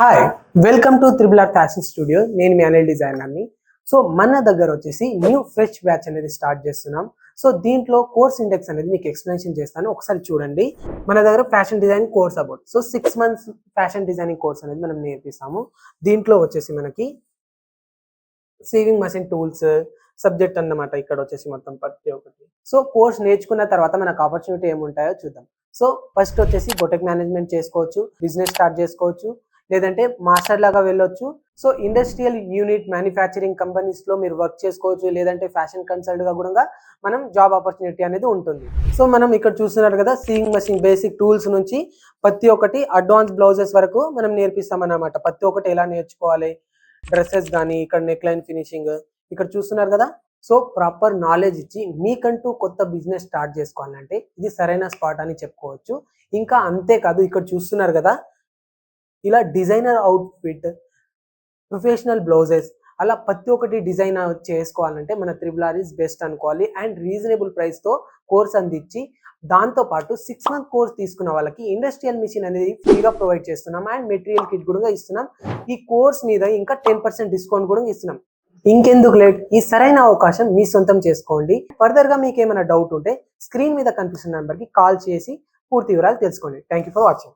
Hi, welcome to triple R fashion studio. నేను మీ Anil డిజైనర్ని. So మన దగ్గర వచ్చేసి న్యూ ఫ్రెష్ బ్యాచ్ అనేది స్టార్ట్ చేస్తున్నాం. సో దీంట్లో కోర్స్ ఇండెక్స్ అనేది మీకు ఎక్స్ప్లెనేషన్ చేస్తాను, ఒకసారి చూడండి. మన దగ్గర fashion designing course about 6 months fashion designing course అనేది మనం నేర్పిస్తాము. దీంట్లో వచ్చేసి మనకి సీవింగ్ మషిన్ టూల్స్ సబ్జెక్ట్ అన్నమాట. ఇక్కడ వచ్చేసి మొత్తం ప్రతి ఒక్కటి. సో కోర్స్ నేర్చుకున్న తర్వాత మనకు ఆపర్చునిటీ ఏముంటాయో చూద్దాం. సో ఫస్ట్ వచ్చేసి బొటెక్ మేనేజ్మెంట్ చేసుకోవచ్చు, బిజినెస్ స్టార్ట్ చేసుకోవచ్చు, లేదంటే మాస్టర్ లాగా వెళ్ళొచ్చు. So industrial unit manufacturing companies లో మీరు వర్క్ చేసుకోవచ్చు, లేదంటే ఫ్యాషన్ కన్సల్ట్ గా కూడా మనం జాబ్ ఆపర్చునిటీ అనేది ఉంటుంది. సో మనం ఇక్కడ చూస్తున్నారు కదా, సీయింగ్ మెషిన్ బేసిక్ టూల్స్ నుంచి ప్రతి ఒక్కటి అడ్వాన్స్ బ్లౌజెస్ వరకు మనం నేర్పిస్తాం అన్నమాట. ప్రతి ఒక్కటి ఎలా నేర్చుకోవాలి, డ్రెస్సెస్ కానీ, ఇక్కడ నెక్ లైన్ ఫినిషింగ్ ఇక్కడ చూస్తున్నారు కదా. సో ప్రాపర్ నాలెడ్జ్ ఇచ్చి మీకంటూ కొత్త బిజినెస్ స్టార్ట్ చేసుకోవాలంటే ఇది సరైన స్పాట్ అని చెప్పుకోవచ్చు. ఇంకా అంతేకాదు, ఇక్కడ చూస్తున్నారు కదా, ఇలా డిజైనర్ అవుట్ఫిట్, ప్రొఫెషనల్ బ్లౌజెస్, అలా ప్రతి ఒక్కటి డిజైన్ చేసుకోవాలంటే మన త్రిబుల్ ఆర్ ఈజ్ బెస్ట్ అనుకోవాలి. అండ్ రీజనబుల్ ప్రైస్తో కోర్స్ అందించి దాంతోపాటు 6 month కోర్స్ తీసుకున్న వాళ్ళకి ఇండస్ట్రియల్ మిషన్ అనేది ఫ్రీగా ప్రొవైడ్ చేస్తున్నాం. అండ్ మెటీరియల్ కిట్ కూడా ఇస్తున్నాం. ఈ కోర్స్ మీద ఇంకా 10% డిస్కౌంట్ కూడా ఇస్తున్నాం. ఇంకెందుకు లేట్, ఈ సరైన అవకాశం మీ సొంతం చేసుకోండి. ఫర్దర్ గా మీకు ఏమైనా డౌట్ ఉంటే స్క్రీన్ మీద కనిపిస్తున్న నెంబర్కి కాల్ చేసి పూర్తి వివరాలు తెలుసుకోండి. Thank you for watching.